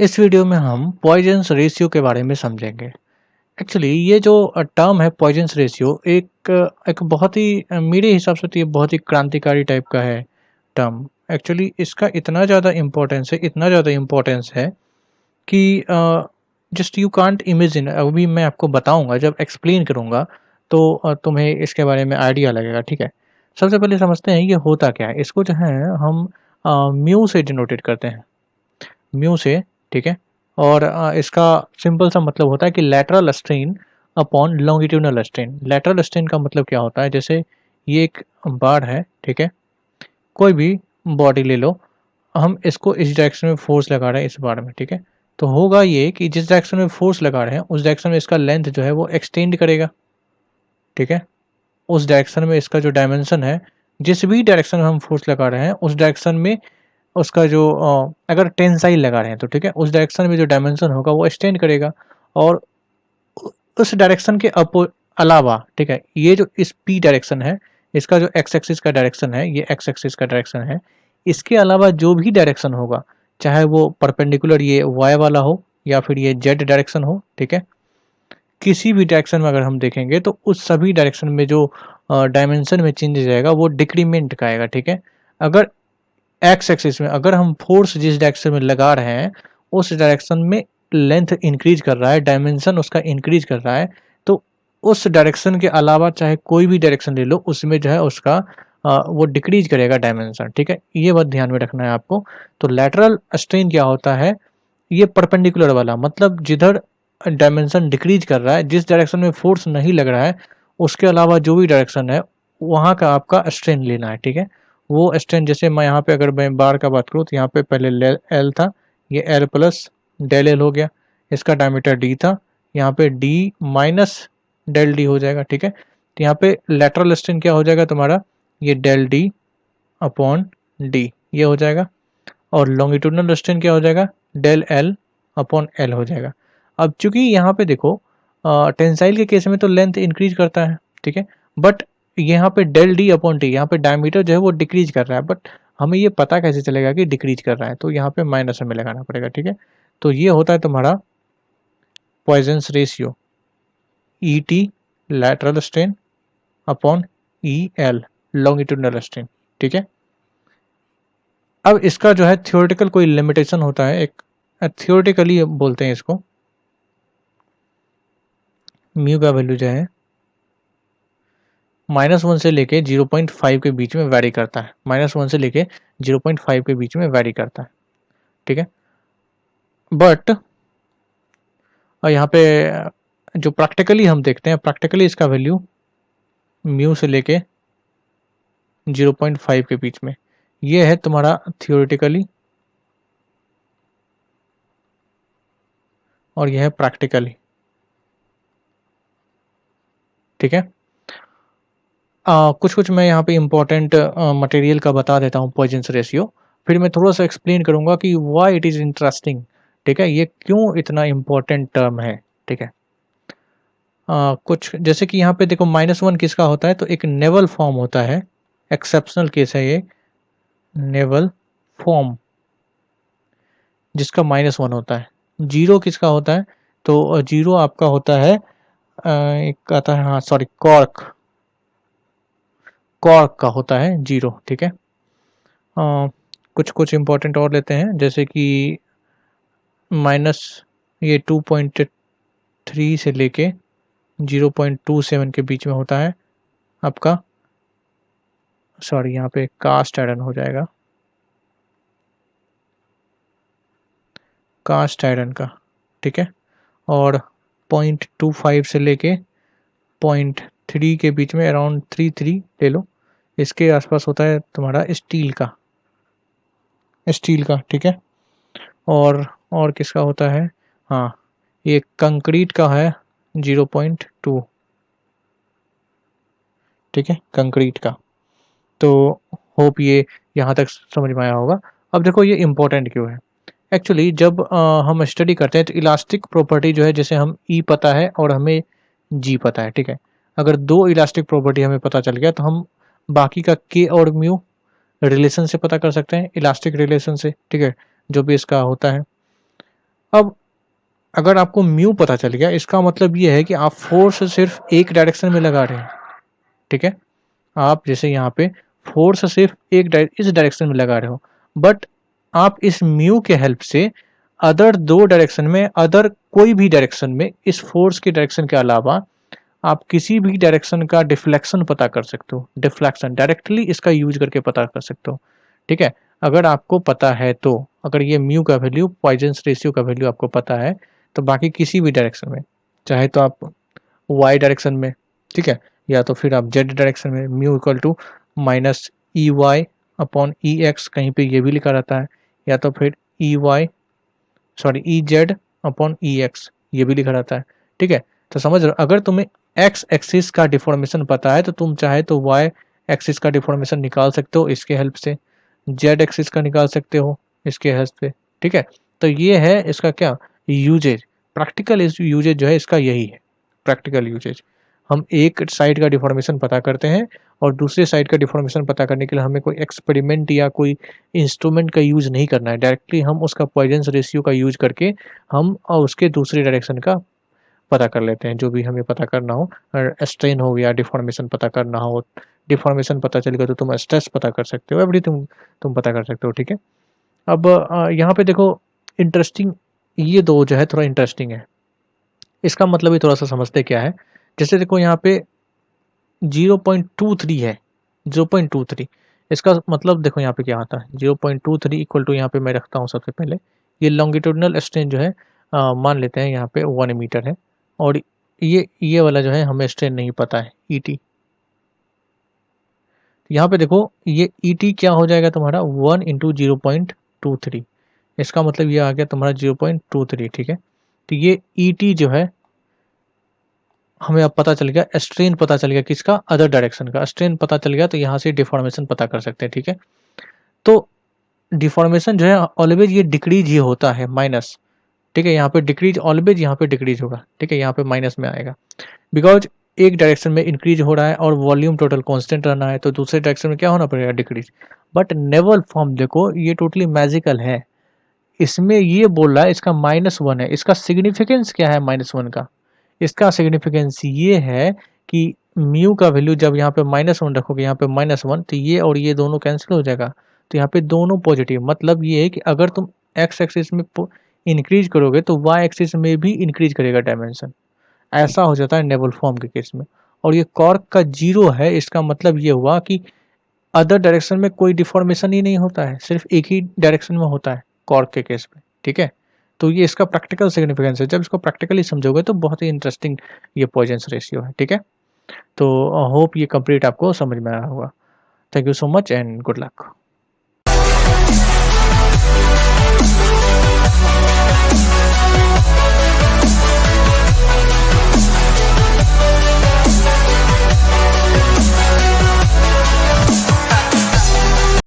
इस वीडियो में हम पॉइजन्स रेशियो के बारे में समझेंगे। एक्चुअली ये जो टर्म है पॉइजन्स रेशियो एक बहुत ही मेरे हिसाब से तो ये बहुत ही क्रांतिकारी टाइप का है टर्म। एक्चुअली इसका इतना ज़्यादा इम्पोर्टेंस है कि जस्ट यू कांट इमेजिन। अभी मैं आपको बताऊँगा, जब एक्सप्लेन करूँगा तो तुम्हें इसके बारे में आइडिया लगेगा, ठीक है? सबसे पहले समझते हैं ये होता क्या है? इसको जो है हम म्यू से डिनोटेड करते हैं। म्यू से, ठीक है? और इसका सिंपल सा मतलब होता है कि lateral strain upon longitudinal strain. Lateral strain का मतलब क्या होता है? जैसे ये एक बार है, ठीक है? कोई भी बॉडी ले लो, हम इसको इस डायरेक्शन में फोर्स लगा रहे हैं इस बार में, ठीक है? तो होगा ये कि जिस डायरेक्शन में फोर्स लगा रहे हैं उस डायरेक्शन में इसका लेंथ जो है वो एक्सटेंड करेगा, ठीक है? उस डायरेक्शन में इसका जो डायमेंशन है, जिस भी डायरेक्शन में हम फोर्स लगा रहे हैं उस डायरेक्शन में उसका जो अगर टेंसाइल लगा रहे हैं तो ठीक है, उस डायरेक्शन में जो डायमेंशन होगा वो एक्सटेंड करेगा। और उस डायरेक्शन के अलावा, ठीक है, ये जो इस पी डायरेक्शन है, इसका जो एक्स एक्सिस का डायरेक्शन है, ये एक्स एक्सिस का डायरेक्शन है, इसके अलावा जो भी डायरेक्शन होगा, चाहे वो परपेंडिकुलर ये वाई वाला हो या फिर ये जेड डायरेक्शन हो, ठीक है, किसी भी डायरेक्शन में अगर हम देखेंगे तो उस सभी डायरेक्शन में जो डायमेंशन में चेंज जाएगा वो डिक्रीमेंट का आएगा, ठीक है? अगर एक्स एक्सिस में अगर हम फोर्स जिस डायरेक्शन में लगा रहे हैं उस डायरेक्शन में लेंथ इंक्रीज कर रहा है, डायमेंशन उसका इंक्रीज कर रहा है, तो उस डायरेक्शन के अलावा चाहे कोई भी डायरेक्शन ले लो उसमें जो है उसका वो डिक्रीज करेगा डायमेंशन, ठीक है? ये बात ध्यान में रखना है आपको। तो लैटरल स्ट्रेन क्या होता है? ये परपेंडिकुलर वाला, मतलब जिधर डायमेंशन डिक्रीज कर रहा है, जिस डायरेक्शन में फोर्स नहीं लग रहा है उसके अलावा जो भी डायरेक्शन है वहाँ का आपका स्ट्रेन लेना है, ठीक है? वो स्ट्रेन, जैसे मैं यहाँ पे अगर मैं बार का बात करूँ तो यहाँ पे पहले एल था, ये एल प्लस डेल एल हो गया, इसका डायमीटर डी था, यहाँ पे डी माइनस डेल डी हो जाएगा, ठीक है? तो यहाँ पे लेटरल स्ट्रेन क्या हो जाएगा तुम्हारा? ये डेल डी अपॉन डी ये हो जाएगा। और लॉन्गिट्यूडिनल स्ट्रेन क्या हो जाएगा? डेल एल अपॉन एल हो जाएगा। अब चूंकि यहाँ पे देखो टेंसाइल के केस में तो लेंथ इंक्रीज करता है, ठीक है, बट यहाँ पे डेल डी अपॉन टी, यहाँ पे डायमीटर जो है वो डिक्रीज कर रहा है, बट हमें ये पता कैसे चलेगा कि डिक्रीज कर रहा है? तो यहाँ पे माइनस हमें लगाना पड़ेगा, ठीक है? तो ये होता है तुम्हारा Poisson's ratio, E T lateral strain upon E L longitudinal strain, ठीक है? अब इसका जो है थियोरेटिकल कोई लिमिटेशन होता है, एक थियोरेटिकली बोलते हैं इसको, म्यू का वैल्यू जो है -1 से लेके 0.5 के बीच में वैरी करता है, -1 से लेके 0.5 के बीच में वैरी करता है, ठीक है? बट यहाँ पे जो प्रैक्टिकली हम देखते हैं, प्रैक्टिकली इसका वैल्यू म्यू से लेके 0.5 के बीच में, ये है तुम्हारा थियोरेटिकली और यह है प्रैक्टिकली, ठीक है? कुछ कुछ मैं यहाँ पे इम्पोर्टेंट मटेरियल का बता देता हूँ पॉइजन्स रेशियो, फिर मैं थोड़ा सा एक्सप्लेन करूँगा कि व्हाई इट इज़ इंटरेस्टिंग, ठीक है? ये क्यों इतना इम्पोर्टेंट टर्म है, ठीक है? कुछ जैसे कि यहाँ पे देखो -1 किसका होता है? तो एक नेवल फॉर्म होता है, एक्सेप्शनल केस है ये, नेवल फॉर्म जिसका -1 होता है। 0 किसका होता है? तो 0 आपका होता है एक आता है, हाँ सॉरी, कॉर्क, कॉर्क का होता है 0, ठीक है? कुछ कुछ इम्पोर्टेंट और लेते हैं, जैसे कि माइनस ये 2.3 से लेके 0.27 के बीच में होता है आपका, सॉरी यहाँ पे कास्ट आयरन हो जाएगा, कास्ट आयरन का, ठीक है? और 0.25 से लेके 0.3 के बीच में, अराउंड 3 ले लो, इसके आसपास होता है तुम्हारा स्टील का, स्टील का, ठीक है? और किसका होता है? हाँ, ये कंक्रीट का है 0.2, ठीक है, कंक्रीट का। तो होप ये यहाँ तक समझ में आया होगा। अब देखो ये इम्पोर्टेंट क्यों है? एक्चुअली जब हम स्टडी करते हैं तो इलास्टिक प्रॉपर्टी जो है, जैसे हम ई पता है और हमें जी पता है, ठीक है? अगर दो इलास्टिक प्रॉपर्टी हमें पता चल गया तो हम बाकी का के और म्यू रिलेशन से पता कर सकते हैं, इलास्टिक रिलेशन से, ठीक है? जो भी इसका होता है। अब अगर आपको म्यू पता चल गया, इसका मतलब ये है कि आप फोर्स सिर्फ एक डायरेक्शन में लगा रहे हैं, ठीक है। आप जैसे यहाँ पे फोर्स सिर्फ इस डायरेक्शन में लगा रहे हो, बट आप इस म्यू के हेल्प से अदर दो डायरेक्शन में, अदर कोई भी डायरेक्शन में इस फोर्स के डायरेक्शन के अलावा आप किसी भी डायरेक्शन का डिफ्लेक्शन पता कर सकते हो। डिफ्लेक्शन डायरेक्टली इसका यूज करके पता कर सकते हो, ठीक है। अगर आपको पता है तो, अगर ये म्यू का वैल्यू, पॉइजन्स रेशियो का वैल्यू आपको पता है, तो बाकी किसी भी डायरेक्शन में, चाहे तो आप वाई डायरेक्शन में, ठीक है, या तो फिर आप जेड डायरेक्शन में, mu equal to minus E Y upon E X, कहीं पे ये भी लिखा रहता है, या तो फिर E Y, sorry E Z upon E X, ये भी लिखा रहता है, ठीक है। तो समझ रहे हो, अगर तुम्हें एक्स एक्सिस का डिफॉर्मेशन पता है तो तुम चाहे तो वाई एक्सिस का डिफॉर्मेशन निकाल सकते हो इसके हेल्प से, जेड एक्सिस का निकाल सकते हो इसके हेल्प से, ठीक है। तो ये है इसका क्या यूजेज, प्रैक्टिकल यूजेज जो है इसका यही है, प्रैक्टिकल यूजेज। हम एक साइड का डिफॉर्मेशन पता करते हैं और दूसरे साइड का डिफॉर्मेशन पता करने के लिए हमें कोई एक्सपेरिमेंट या कोई इंस्ट्रूमेंट का यूज नहीं करना है, डायरेक्टली हम उसका पॉइजन्स रेशियो का यूज करके हम और उसके दूसरे डायरेक्शन का पता कर लेते हैं, जो भी हमें पता करना हो। स्ट्रेन हो गया, डिफॉर्मेशन पता करना हो, डिफॉर्मेशन पता चल गया तो तुम स्ट्रेस पता कर सकते हो, एवरीथिंग तुम पता कर सकते हो, ठीक है। अब यहाँ पे देखो इंटरेस्टिंग, ये दो जो है थोड़ा इंटरेस्टिंग है, इसका मतलब ही थोड़ा सा समझते क्या है। जैसे देखो यहाँ पे 0.23 है, 0.23, इसका मतलब देखो यहाँ पे क्या आता है, 0.23 इक्वल टू, यहाँ पे मैं रखता हूँ सबसे पहले, ये लॉन्गिट्यूडनल स्ट्रेन जो है मान लेते हैं यहाँ पे 1 मीटर है, और ये वाला जो है हमें स्ट्रेन नहीं पता है, ईटी। यहाँ पे देखो ये ईटी क्या हो जाएगा तुम्हारा 1 इंटू 0.23, इसका मतलब ये आ गया तुम्हारा 0.23, ठीक है। तो ये ईटी जो है हमें अब पता चल गया, स्ट्रेन पता चल गया किसका, अदर डायरेक्शन का स्ट्रेन पता चल गया, तो यहाँ से डिफॉर्मेशन पता कर सकते हैं, ठीक है। तो डिफॉर्मेशन जो है ऑलवेज ये डिक्रीज ही होता है, माइनस, ठीक है। यहाँ पे डिक्रीज ऑलवेज, यहाँ पे डिक्रीज होगा, ठीक है, यहाँ पे माइनस में आएगा, बिकॉज एक डायरेक्शन में इंक्रीज हो रहा है और वॉल्यूम टोटल कांस्टेंट रहना है, तो दूसरे डायरेक्शन में क्या होना पड़ेगा, डिक्रीज। बट नेवल फॉर्म देखो ये टोटली मैजिकल है, इसमें ये बोल रहा है इसका -1 है, इसका सिग्निफिकेंस क्या है -1 का, इसका सिग्निफिकेंस ये है कि म्यू का वैल्यू जब यहाँ पे -1 रखोगे, यहाँ पे -1, तो ये और ये दोनों कैंसिल हो जाएगा, तो यहाँ पे दोनों पॉजिटिव, मतलब ये है कि अगर तुम एक्स एक्सिस में इंक्रीज करोगे तो वाई एक्सिस में भी इंक्रीज करेगा डायमेंशन, ऐसा हो जाता है नेबल फॉर्म के केस में। और ये कॉर्क का 0 है, इसका मतलब ये हुआ कि अदर डायरेक्शन में कोई डिफॉर्मेशन ही नहीं होता है, सिर्फ एक ही डायरेक्शन में होता है कॉर्क के केस में, ठीक है। तो ये इसका प्रैक्टिकल सिग्निफिकेंस है, जब इसको प्रैक्टिकली समझोगे तो बहुत ही इंटरेस्टिंग ये पॉइजन्स रेशियो है, ठीक है। तो होप ये कंप्लीट आपको समझ में आया होगा। Thank you so much and good luck.